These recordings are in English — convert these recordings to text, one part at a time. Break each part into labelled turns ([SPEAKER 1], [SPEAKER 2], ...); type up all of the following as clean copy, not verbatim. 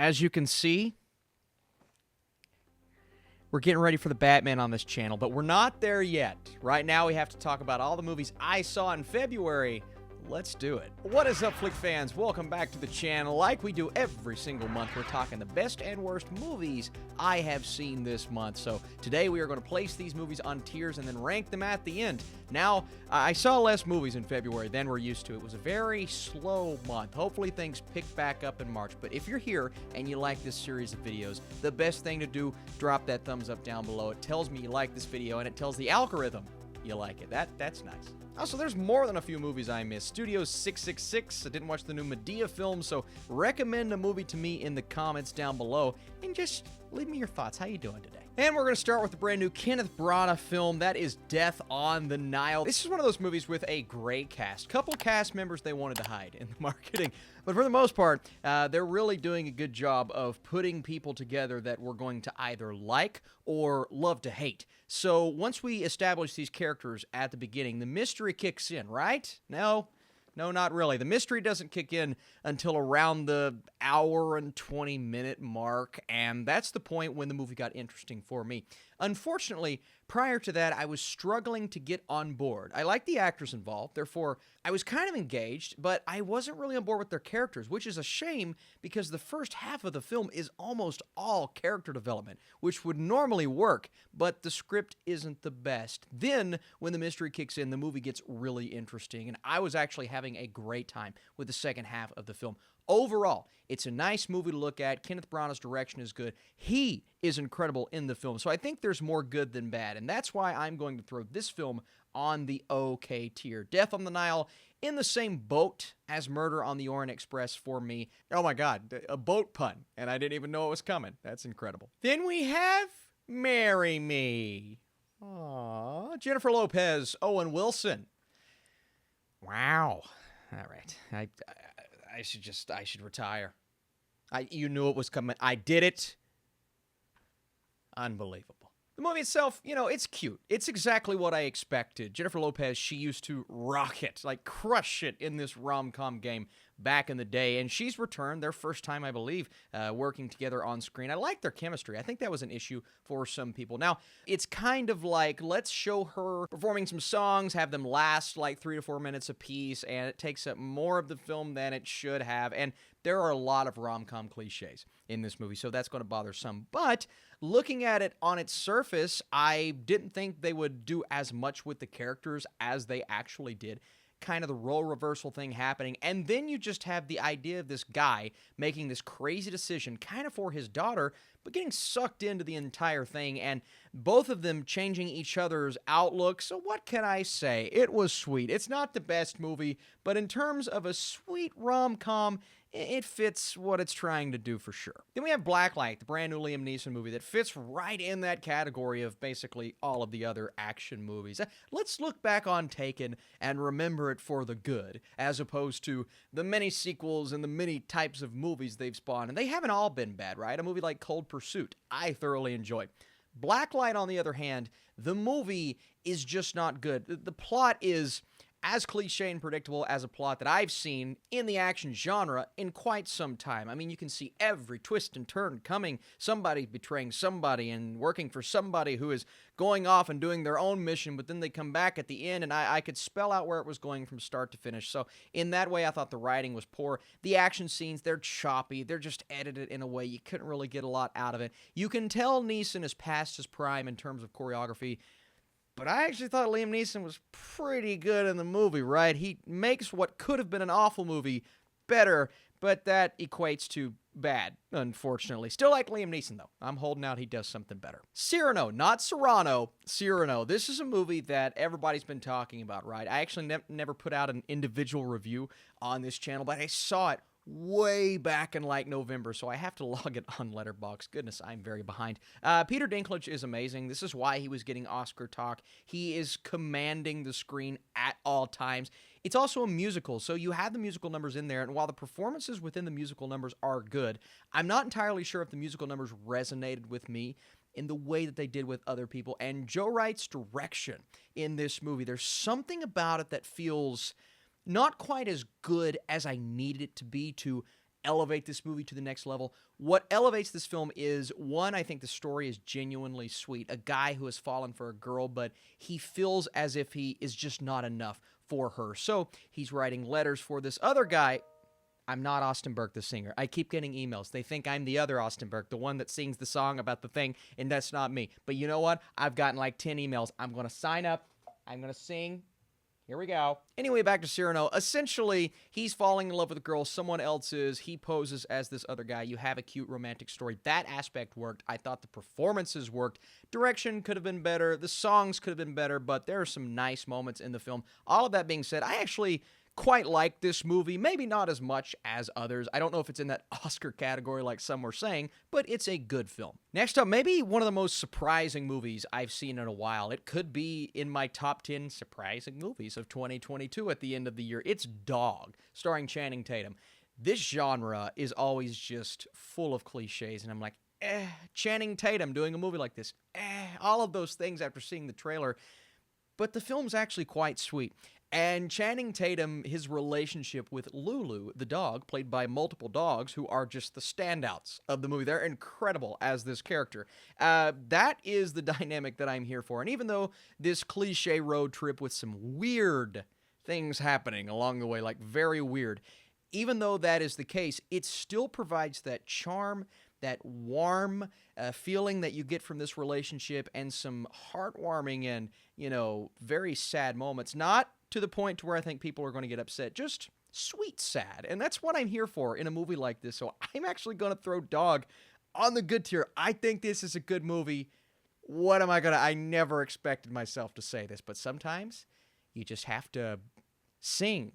[SPEAKER 1] As you can see, we're getting ready for the Batman on this channel, but we're not there yet. Right now, we have to talk about all the movies I saw in February. Let's do it. What is up, Flick fans? Welcome back to the channel. Like we do every single month, we're talking the best and worst movies I have seen this month. So today we are going to place these movies on tiers and then rank them at the end. Now, I saw less movies in February than we're used to. It was a very slow month. Hopefully things pick back up in March. But if you're here and you like this series of videos, the best thing to do, drop that thumbs up down below. It tells me you like this video and it tells the algorithm you like it. That's nice. Also, there's more than a few movies I missed. Studio 666, I didn't watch the new Medea film, so recommend a movie to me in the comments down below, and just leave me your thoughts. How you doing today? And we're going to start with the brand new Kenneth Branagh film, that is Death on the Nile. This is one of those movies with a great cast. Couple cast members they wanted to hide in the marketing, but for the most part, they're really doing a good job of putting people together that we're going to either like or love to hate. So once we establish these characters at the beginning, the mystery kicks in, right? No, not really. The mystery doesn't kick in until around the hour and 20-minute mark, and that's the point when the movie got interesting for me. Unfortunately, prior to that, I was struggling to get on board. I like the actors involved, therefore, I was kind of engaged, but I wasn't really on board with their characters, which is a shame because the first half of the film is almost all character development, which would normally work, but the script isn't the best. Then, when the mystery kicks in, the movie gets really interesting, and I was actually having a great time with the second half of the film. Overall, it's a nice movie to look at. Kenneth Branagh's direction is good. He is incredible in the film, so I think there's more good than bad, and that's why I'm going to throw this film on the okay tier. Death on the Nile in the same boat as Murder on the Orient Express for me. Oh my God, a boat pun, and I didn't even know it was coming. That's incredible. Then we have Marry Me. Aww. Jennifer Lopez, Owen Wilson. Wow. All right. I should retire. You knew it was coming. I did it. Unbelievable. The movie itself, it's cute. It's exactly what I expected. Jennifer Lopez, she used to rock it, like crush it in this rom-com game back in the day, and she's returned, their first time, I believe, working together on screen. I like their chemistry. I think that was an issue for some people. Now, it's kind of like, let's show her performing some songs, have them last like 3 to 4 minutes apiece, and it takes up more of the film than it should have, and there are a lot of rom-com cliches in this movie, so that's going to bother some. But looking at it on its surface, I didn't think they would do as much with the characters as they actually did. Kind of the role reversal thing happening, and then you just have the idea of this guy making this crazy decision kind of for his daughter, but getting sucked into the entire thing, and both of them changing each other's outlook. So what can I say? It was sweet. It's not the best movie, but in terms of a sweet rom-com, it fits what it's trying to do for sure. Then we have Blacklight, the brand new Liam Neeson movie that fits right in that category of basically all of the other action movies. Let's look back on Taken and remember it for the good, as opposed to the many sequels and the many types of movies they've spawned. And they haven't all been bad, right? A movie like Cold Pursuit, I thoroughly enjoy. Blacklight, on the other hand, the movie is just not good. The plot is as cliche and predictable as a plot that I've seen in the action genre in quite some time. I mean, you can see every twist and turn coming, somebody betraying somebody and working for somebody who is going off and doing their own mission, but then they come back at the end, and I could spell out where it was going from start to finish. So in that way, I thought the writing was poor. The action scenes, they're choppy. They're just edited in a way you couldn't really get a lot out of it. You can tell Neeson is past his prime in terms of choreography, but I actually thought Liam Neeson was pretty good in the movie, right? He makes what could have been an awful movie better, but that equates to bad, unfortunately. Still like Liam Neeson, though. I'm holding out he does something better. Cyrano, not Cyrano, Cyrano. This is a movie that everybody's been talking about, right? I actually never put out an individual review on this channel, but I saw it way back in like November, so I have to log it on Letterboxd. Goodness, I'm very behind. Peter Dinklage is amazing. This is why he was getting Oscar talk. He is commanding the screen at all times. It's also a musical, so you have the musical numbers in there, and while the performances within the musical numbers are good, I'm not entirely sure if the musical numbers resonated with me in the way that they did with other people. And Joe Wright's direction in this movie, there's something about it that feels not quite as good as I needed it to be to elevate this movie to the next level. What elevates this film is, one, I think the story is genuinely sweet. A guy who has fallen for a girl, but he feels as if he is just not enough for her. So he's writing letters for this other guy. I'm not Austin Burke, the singer. I keep getting emails. They think I'm the other Austin Burke, the one that sings the song about the thing, and that's not me. But you know what? I've gotten like 10 emails. I'm going to sign up. I'm going to sing. Here we go. Anyway, back to Cyrano. Essentially, he's falling in love with a girl. Someone else is. He poses as this other guy. You have a cute romantic story. That aspect worked. I thought the performances worked. Direction could have been better. The songs could have been better, but there are some nice moments in the film. All of that being said, I actually quite like this movie, maybe not as much as others. I don't know if it's in that Oscar category like some were saying, but it's a good film. Next up, maybe one of the most surprising movies I've seen in a while. It could be in my top 10 surprising movies of 2022 at the end of the year. It's Dog, starring Channing Tatum. This genre is always just full of cliches, and I'm like, Channing Tatum doing a movie like this, all of those things after seeing the trailer. But the film's actually quite sweet. And Channing Tatum, his relationship with Lulu, the dog, played by multiple dogs who are just the standouts of the movie. They're incredible as this character. That is the dynamic that I'm here for. And even though this cliche road trip with some weird things happening along the way, like very weird, even though that is the case, it still provides that charm, that warm feeling that you get from this relationship, and some heartwarming and, very sad moments. Not to the point to where I think people are going to get upset, just sweet sad. And that's what I'm here for in a movie like this. So I'm actually going to throw Dog on the good tier. I think this is a good movie. What am I going to... I never expected myself to say this, but sometimes you just have to sing.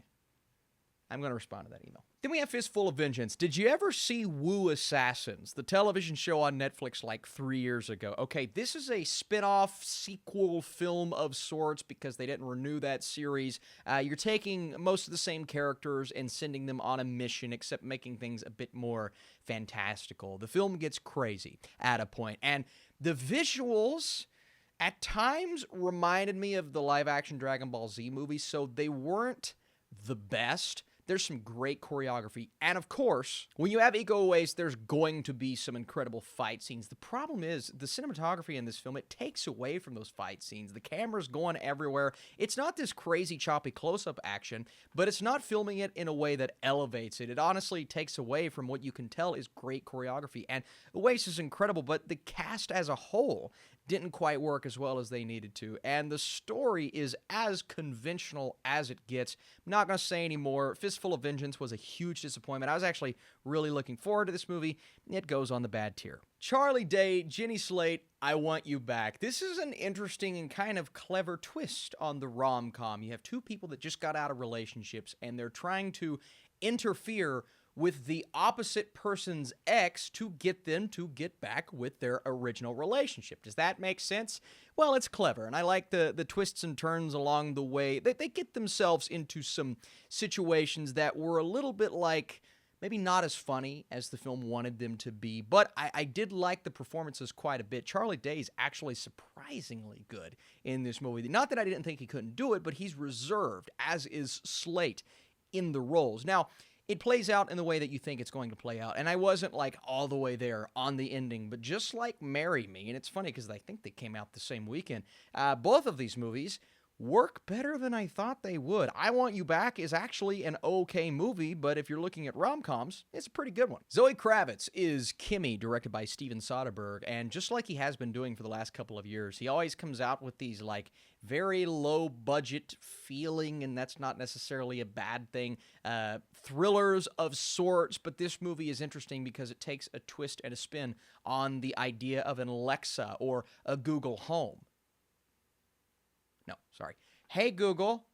[SPEAKER 1] I'm going to respond to that email. Then we have Fistful of Vengeance. Did you ever see Wu Assassins, the television show on Netflix like 3 years ago? Okay, this is a spin-off sequel film of sorts because they didn't renew that series. You're taking most of the same characters and sending them on a mission, except making things a bit more fantastical. The film gets crazy at a point, and the visuals at times reminded me of the live-action Dragon Ball Z movies, so they weren't the best. There's some great choreography. And of course, when you have Iko Uwais, there's going to be some incredible fight scenes. The problem is the cinematography in this film, it takes away from those fight scenes. The camera's going everywhere. It's not this crazy choppy close-up action, but it's not filming it in a way that elevates it. It honestly takes away from what you can tell is great choreography. And Uwais is incredible, but the cast as a whole didn't quite work as well as they needed to. And the story is as conventional as it gets. I'm not going to say anymore. Fistful of Vengeance was a huge disappointment. I was actually really looking forward to this movie. It goes on the bad tier. Charlie Day, Jenny Slate, I Want You Back. This is an interesting and kind of clever twist on the rom-com. You have two people that just got out of relationships, and they're trying to interfere with the opposite person's ex to get them to get back with their original relationship. Does that make sense? Well, it's clever, and I like the twists and turns along the way. They get themselves into some situations that were a little bit like, maybe not as funny as the film wanted them to be, but I did like the performances quite a bit. Charlie Day is actually surprisingly good in this movie. Not that I didn't think he couldn't do it, but he's reserved, as is Slate, in the roles. Now, it plays out in the way that you think it's going to play out. And I wasn't like all the way there on the ending, but just like Marry Me, and it's funny because I think they came out the same weekend, both of these movies work better than I thought they would. I Want You Back is actually an okay movie, but if you're looking at rom-coms, it's a pretty good one. Zoe Kravitz is Kimi, directed by Steven Soderbergh, and just like he has been doing for the last couple of years, he always comes out with these like very low budget feeling, and that's not necessarily a bad thing, thrillers of sorts, but this movie is interesting because it takes a twist and a spin on the idea of an Alexa or a Google Home. No, sorry. Hey, Google.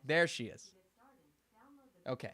[SPEAKER 1] There she is. Okay.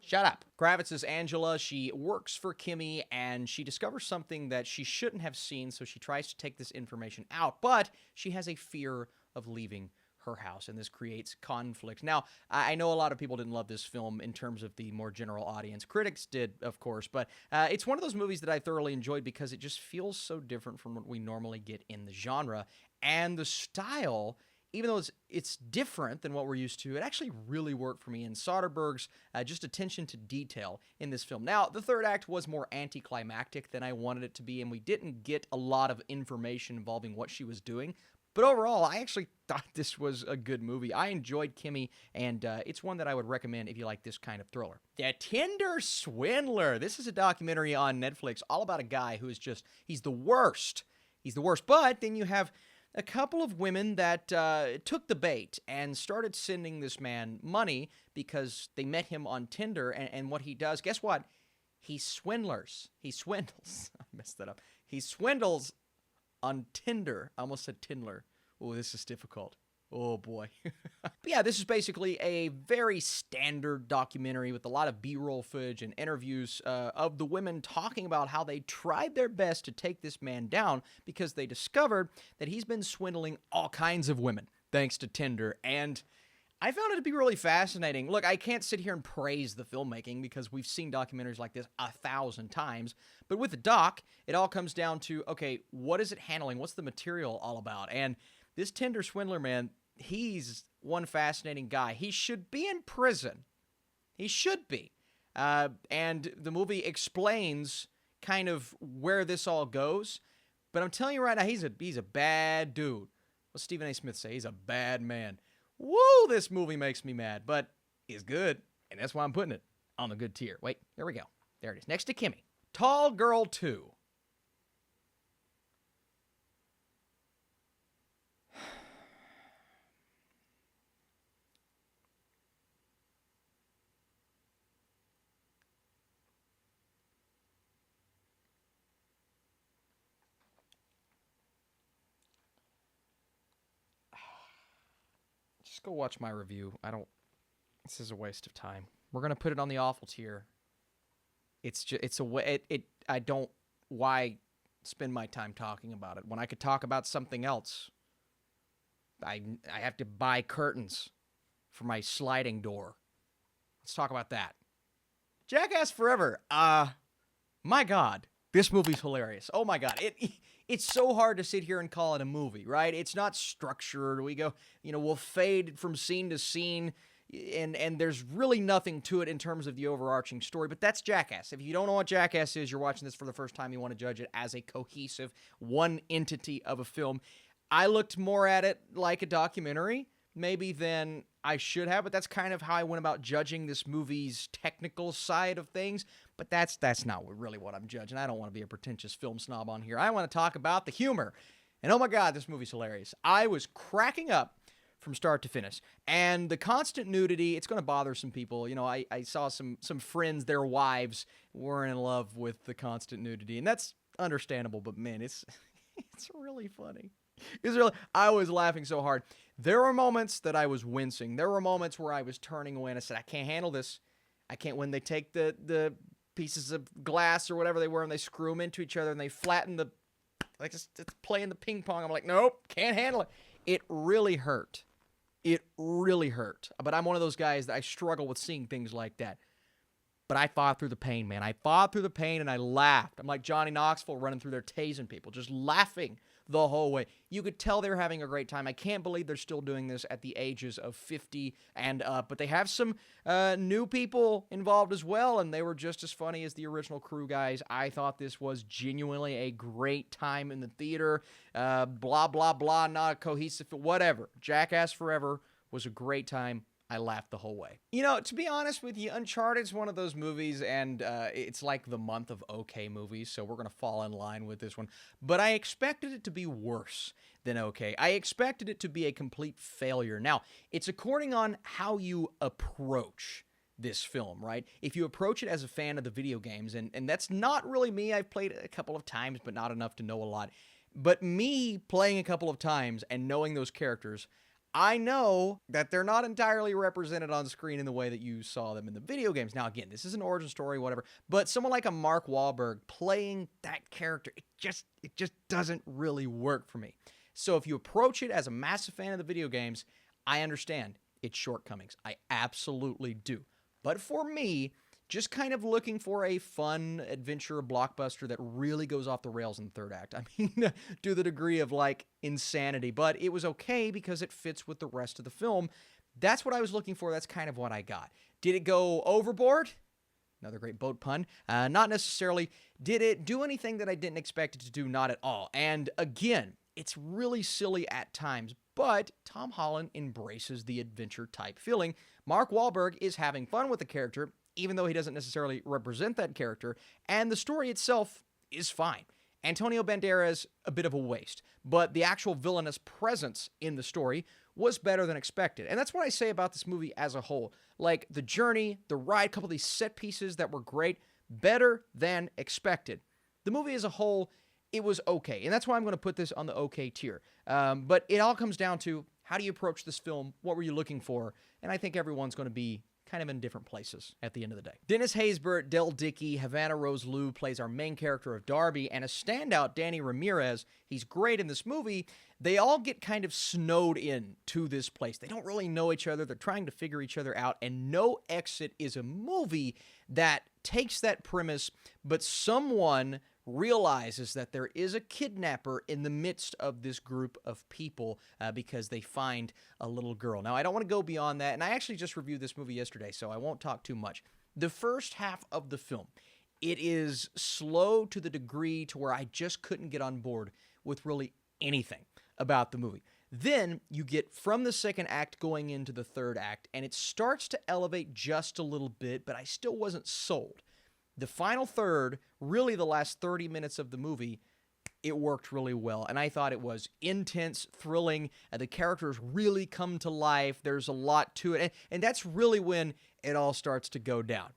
[SPEAKER 1] Shut up. Kravitz is Angela. She works for Kimi, and she discovers something that she shouldn't have seen, so she tries to take this information out, but she has a fear of leaving her house, and this creates conflict. Now, I know a lot of people didn't love this film in terms of the more general audience. Critics did, of course, but it's one of those movies that I thoroughly enjoyed because it just feels so different from what we normally get in the genre, and the style even though it's different than what we're used to, it actually really worked for me. And Soderbergh's just attention to detail in this film. Now, the third act was more anticlimactic than I wanted it to be, and we didn't get a lot of information involving what she was doing. But overall, I actually thought this was a good movie. I enjoyed Kimi, and it's one that I would recommend if you like this kind of thriller. The Tinder Swindler. This is a documentary on Netflix all about a guy who is just, he's the worst. He's the worst. But then you have a couple of women that took the bait and started sending this man money because they met him on Tinder, and what he does, guess what? He swindles. He swindles. I messed that up. He swindles on Tinder. I almost said Tindler. Oh, this is difficult. Oh, boy. But yeah, this is basically a very standard documentary with a lot of B-roll footage and interviews of the women talking about how they tried their best to take this man down because they discovered that he's been swindling all kinds of women thanks to Tinder. And I found it to be really fascinating. Look, I can't sit here and praise the filmmaking because we've seen documentaries like this 1,000 times. But with the doc, it all comes down to, okay, what is it handling? What's the material all about? And this Tinder Swindler, man, he's one fascinating guy. He should be in prison. He should be. And the movie explains kind of where this all goes. But I'm telling you right now, he's a bad dude. What's Stephen A. Smith say? He's a bad man. Woo, this movie makes me mad, but it's good, and that's why I'm putting it on the good tier. Wait, there we go. There it is. Next to Kimi. Tall Girl 2. Just go watch my review. This is a waste of time. We're going to put it on the awful tier. Why spend my time talking about it when I could talk about something else? I have to buy curtains for my sliding door. Let's talk about that. Jackass Forever. My God, this movie's hilarious. Oh my God. It's so hard to sit here and call it a movie, right? It's not structured. We'll fade from scene to scene, and there's really nothing to it in terms of the overarching story, but that's Jackass. If you don't know what Jackass is, you're watching this for the first time, you want to judge it as a cohesive, one entity of a film. I looked more at it like a documentary, maybe than I should have, but that's kind of how I went about judging this movie's technical side of things. But that's not really what I'm judging. I don't want to be a pretentious film snob on here. I want to talk about the humor. And oh my God, this movie's hilarious. I was cracking up from start to finish. And the constant nudity, it's going to bother some people. I saw some friends, their wives weren't in love with the constant nudity. And that's understandable, but man, it's really funny. I was laughing so hard. There were moments that I was wincing. There were moments where I was turning away and I said, I can't handle this. I can't. When they take the pieces of glass or whatever they were and they screw them into each other and they flatten it's playing the ping pong. I'm like, nope, can't handle it. It really hurt. It really hurt. But I'm one of those guys that I struggle with seeing things like that. But I fought through the pain, man. I fought through the pain and I laughed. I'm like Johnny Knoxville running through there tasing people, just laughing the whole way. You could tell they were having a great time. I can't believe they're still doing this at the ages of 50 and up. But they have some new people involved as well, and they were just as funny as the original crew guys. I thought this was genuinely a great time in the theater. Blah, blah, blah, not cohesive, whatever. Jackass Forever was a great time. I laughed the whole way. To be honest with you, Uncharted's one of those movies, and it's like the month of okay movies, so we're going to fall in line with this one. But I expected it to be worse than okay. I expected it to be a complete failure. Now, it's according on how you approach this film, right? If you approach it as a fan of the video games, and that's not really me. I've played it a couple of times, but not enough to know a lot. But me playing a couple of times and knowing those characters, I know that they're not entirely represented on screen in the way that you saw them in the video games. Now, again, this is an origin story, whatever, but someone like a Mark Wahlberg playing that character, it just doesn't really work for me. So if you approach it as a massive fan of the video games, I understand its shortcomings. I absolutely do. But for me, just kind of looking for a fun adventure blockbuster that really goes off the rails in the third act. I mean, to the degree of like insanity, but it was okay because it fits with the rest of the film. That's what I was looking for. That's kind of what I got. Did it go overboard? Another great boat pun. Not necessarily. Did it do anything that I didn't expect it to do? Not at all. And again, it's really silly at times, but Tom Holland embraces the adventure type feeling. Mark Wahlberg is having fun with the character, even though he doesn't necessarily represent that character, and the story itself is fine. Antonio Banderas, a bit of a waste, but the actual villainous presence in the story was better than expected. And that's what I say about this movie as a whole. Like, the journey, the ride, a couple of these set pieces that were great, better than expected. The movie as a whole, it was okay. And that's why I'm going to put this on the okay tier. But it all comes down to, how do you approach this film? What were you looking for? And I think everyone's going to be kind of in different places at the end of the day. Dennis Haysbert, Del Dickey, Havana Rose Liu plays our main character of Darby, and a standout, Danny Ramirez. He's great in this movie. They all get kind of snowed in to this place. They don't really know each other. They're trying to figure each other out, and No Exit is a movie that takes that premise, but someone realizes that there is a kidnapper in the midst of this group of people because they find a little girl. Now, I don't want to go beyond that, and I actually just reviewed this movie yesterday, so I won't talk too much. The first half of the film, it is slow to the degree to where I just couldn't get on board with really anything about the movie. Then you get from the second act going into the third act, and it starts to elevate just a little bit, but I still wasn't sold. The final third, really the last 30 minutes of the movie, it worked really well. And I thought it was intense, thrilling, and the characters really come to life. There's a lot to it. And that's really when it all starts to go down.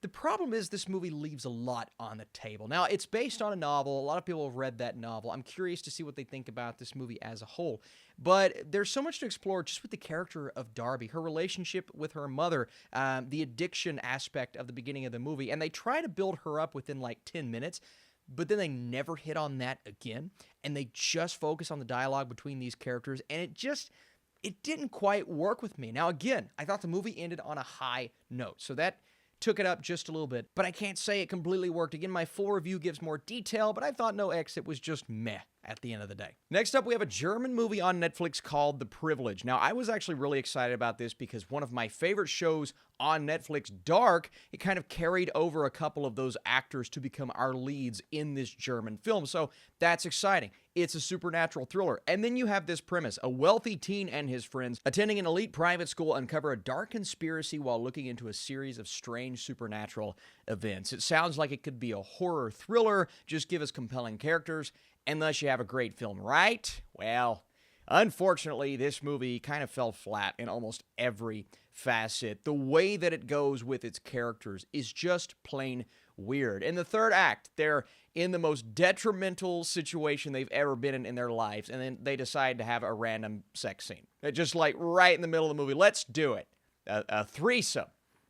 [SPEAKER 1] The problem is this movie leaves a lot on the table. Now, it's based on a novel. A lot of people have read that novel. I'm curious to see what they think about this movie as a whole. But there's so much to explore just with the character of Darby, her relationship with her mother, the addiction aspect of the beginning of the movie. And they try to build her up within like 10 minutes, but then they never hit on that again. And they just focus on the dialogue between these characters. And it didn't quite work with me. Now, again, I thought the movie ended on a high note. So that took it up just a little bit, but I can't say it completely worked. Again, my full review gives more detail, but I thought No Exit was just meh at the end of the day. Next up, we have a German movie on Netflix called The Privilege. Now, I was actually really excited about this because one of my favorite shows on Netflix, Dark, it kind of carried over a couple of those actors to become our leads in this German film, so that's exciting. It's a supernatural thriller. And then you have this premise. A wealthy teen and his friends attending an elite private school uncover a dark conspiracy while looking into a series of strange supernatural events. It sounds like it could be a horror thriller. Just give us compelling characters, unless you have a great film, right? Well, unfortunately, this movie kind of fell flat in almost every facet. The way that it goes with its characters is just plain weird. In the third act, they're in the most detrimental situation they've ever been in their lives, and then they decide to have a random sex scene. They're just like right in the middle of the movie. Let's do it. A threesome.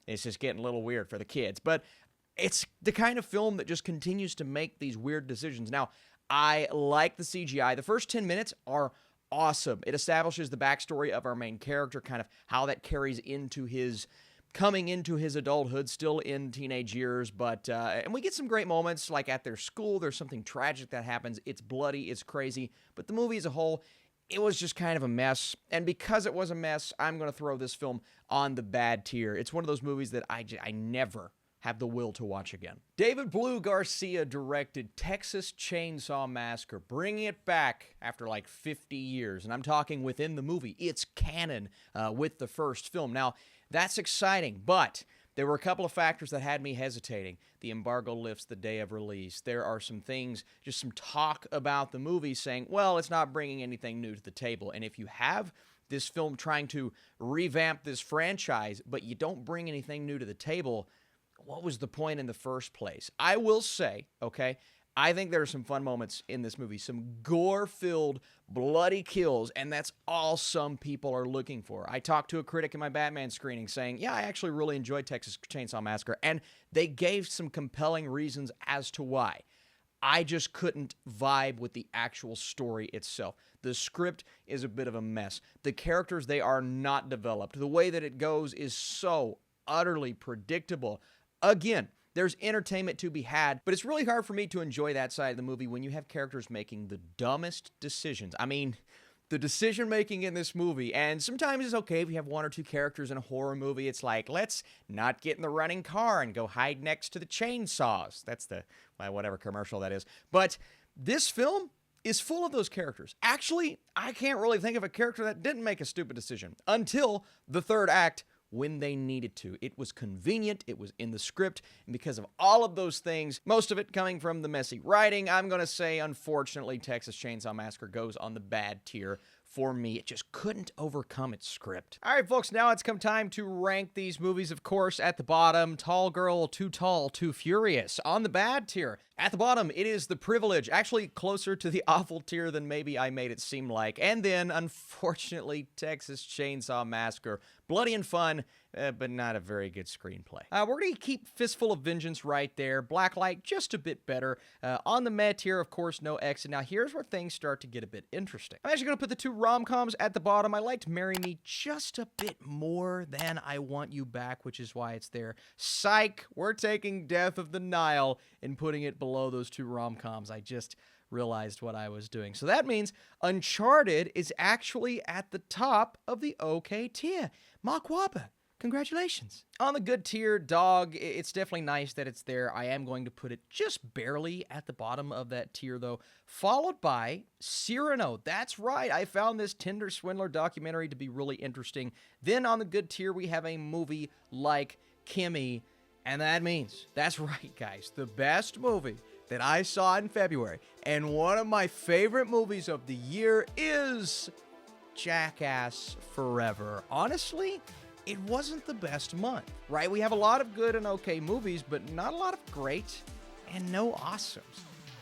[SPEAKER 1] It's just getting a little weird for the kids, but it's the kind of film that just continues to make these weird decisions. Now, I like the CGI. The first 10 minutes are awesome. It establishes the backstory of our main character, kind of how that carries into his coming into his adulthood, still in teenage years, but and we get some great moments, like at their school, there's something tragic that happens. It's bloody, it's crazy, but the movie as a whole, it was just kind of a mess, and because it was a mess, I'm going to throw this film on the bad tier. It's one of those movies that I never have the will to watch again. David Blue Garcia directed Texas Chainsaw Massacre, bringing it back after like 50 years, and I'm talking within the movie. It's canon with the first film. Now, that's exciting, but there were a couple of factors that had me hesitating. The embargo lifts the day of release. There are some things, just some talk about the movie saying, well, it's not bringing anything new to the table, and if you have this film trying to revamp this franchise, but you don't bring anything new to the table, what was the point in the first place? I will say, okay, I think there are some fun moments in this movie, some gore-filled, bloody kills, and that's all some people are looking for. I talked to a critic in my Batman screening saying, yeah, I actually really enjoyed Texas Chainsaw Massacre, and they gave some compelling reasons as to why. I just couldn't vibe with the actual story itself. The script is a bit of a mess. The characters, they are not developed. The way that it goes is so utterly predictable. Again, there's entertainment to be had, but it's really hard for me to enjoy that side of the movie when you have characters making the dumbest decisions. I mean, the decision making in this movie, and sometimes it's okay if you have one or two characters in a horror movie. It's like, let's not get in the running car and go hide next to the chainsaws. That's the whatever commercial that is. But this film is full of those characters. Actually, I can't really think of a character that didn't make a stupid decision until the third act, when they needed to. It was convenient, it was in the script, and because of all of those things, most of it coming from the messy writing, I'm gonna say, unfortunately, Texas Chainsaw Massacre goes on the bad tier for me. It just couldn't overcome its script. All right, folks, now it's come time to rank these movies. Of course, at the bottom, Tall Girl, Too Tall, Too Furious. On the bad tier, at the bottom, it is The Privilege, actually closer to the awful tier than maybe I made it seem like. And then, unfortunately, Texas Chainsaw Massacre. Bloody and fun, but not a very good screenplay. We're going to keep Fistful of Vengeance right there. Blacklight, just a bit better. On the meh tier, of course, no exit. Now, here's where things start to get a bit interesting. I'm actually going to put the two rom-coms at the bottom. I liked Marry Me just a bit more than I Want You Back, which is why it's there. Psych, we're taking Death of the Nile and putting it below those two rom-coms. I just realized what I was doing. So that means Uncharted is actually at the top of the okay tier. Mark Wahlberg, congratulations. On the good tier, Dog, it's definitely nice that it's there. I am going to put it just barely at the bottom of that tier, though, followed by Cyrano. That's right, I found this Tinder Swindler documentary to be really interesting. Then on the good tier, we have a movie like Kimi, and that means, that's right, guys, the best movie that I saw in February, and one of my favorite movies of the year is Jackass Forever. Honestly, it wasn't the best month, right? We have a lot of good and okay movies, but not a lot of great and no awesomes.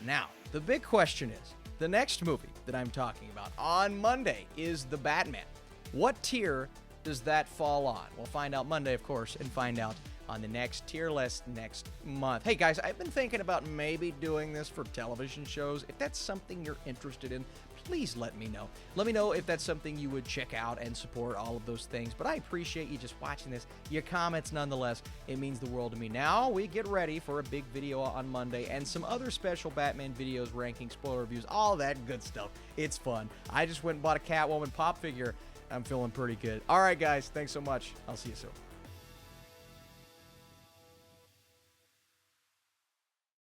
[SPEAKER 1] Now, the big question is, the next movie that I'm talking about on Monday is The Batman. What tier does that fall on? We'll find out Monday, of course, and find out on the next tier list next month. Hey guys, I've been thinking about maybe doing this for television shows. If that's something you're interested in, please let me know. Let me know if that's something you would check out and support, all of those things. But I appreciate you just watching this. Your comments, nonetheless, it means the world to me. Now we get ready for a big video on Monday and some other special Batman videos, ranking, spoiler reviews, all that good stuff. It's fun. I just went and bought a Catwoman pop figure. I'm feeling pretty good. All right, guys, thanks so much. I'll see you soon.